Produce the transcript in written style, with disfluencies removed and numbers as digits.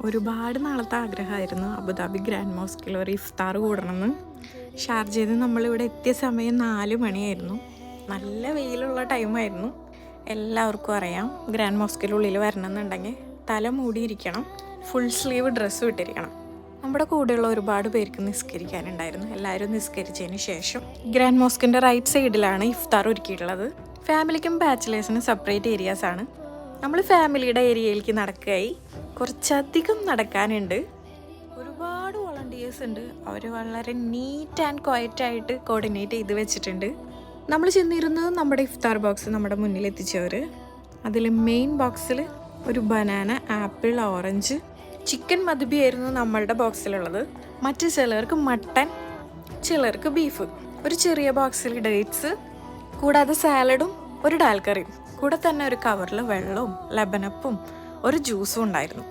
ഒരുപാട് നാളത്തെ ആഗ്രഹമായിരുന്നു അബുദാബി ഗ്രാൻഡ് മോസ്കിൽ ഒരു ഇഫ്താർ കൂടണമെന്ന്. ഷാർജയിൽ നിന്ന് നമ്മളിവിടെ എത്തിയ സമയം 4 മണിയായിരുന്നു. നല്ല വെയിലുള്ള ടൈമായിരുന്നു. എല്ലാവർക്കും അറിയാം ഗ്രാൻഡ് മോസ്കിനുള്ളിൽ വരണമെന്നുണ്ടെങ്കിൽ തല മൂടിയിരിക്കണം, ഫുൾ സ്ലീവ് ഡ്രസ്സ് ഇട്ടിരിക്കണം. നമ്മുടെ കൂടെയുള്ള ഒരുപാട് പേർക്ക് നിസ്കരിക്കാനുണ്ടായിരുന്നു. എല്ലാവരും നിസ്കരിച്ചതിന് ശേഷം ഗ്രാൻഡ് മോസ്കിൻ്റെ റൈറ്റ് സൈഡിലാണ് ഇഫ്താർ ഒരുക്കിയിട്ടുള്ളത്. ഫാമിലിക്കും ബാച്ചിലേഴ്സിനും സെപ്പറേറ്റ് ഏരിയാസാണ്. നമ്മൾ ഫാമിലിയുടെ ഏരിയയിലേക്ക് നടക്കുകയായി. കുറച്ചധികം നടക്കാനുണ്ട്. ഒരുപാട് വോളണ്ടിയേഴ്സ് ഉണ്ട്. അവർ വളരെ നീറ്റ് ആൻഡ് ക്വയറ്റായിട്ട് കോർഡിനേറ്റ് ചെയ്ത് വെച്ചിട്ടുണ്ട്. നമ്മൾ ചെന്നിരുന്നത് നമ്മുടെ ഇഫ്താർ ബോക്സ് നമ്മുടെ മുന്നിൽ എത്തിച്ചവർ. അതിൽ മെയിൻ ബോക്സിൽ ഒരു banana, apple, orange, chicken madbi ആയിരുന്നു നമ്മളുടെ ബോക്സിലുള്ളത്. മറ്റു ചിലർക്ക് മട്ടൻ, ചിലർക്ക് ബീഫ്. ഒരു ചെറിയ ബോക്സിൽ ഡേറ്റ്സ്, കൂടാതെ സാലഡും ഒരു ഡാൽ കറിയും, കൂടെ തന്നെ ഒരു കവറിൽ വെള്ളവും ലബനപ്പും ഒരു ജ്യൂസും ഉണ്ടായിരുന്നു.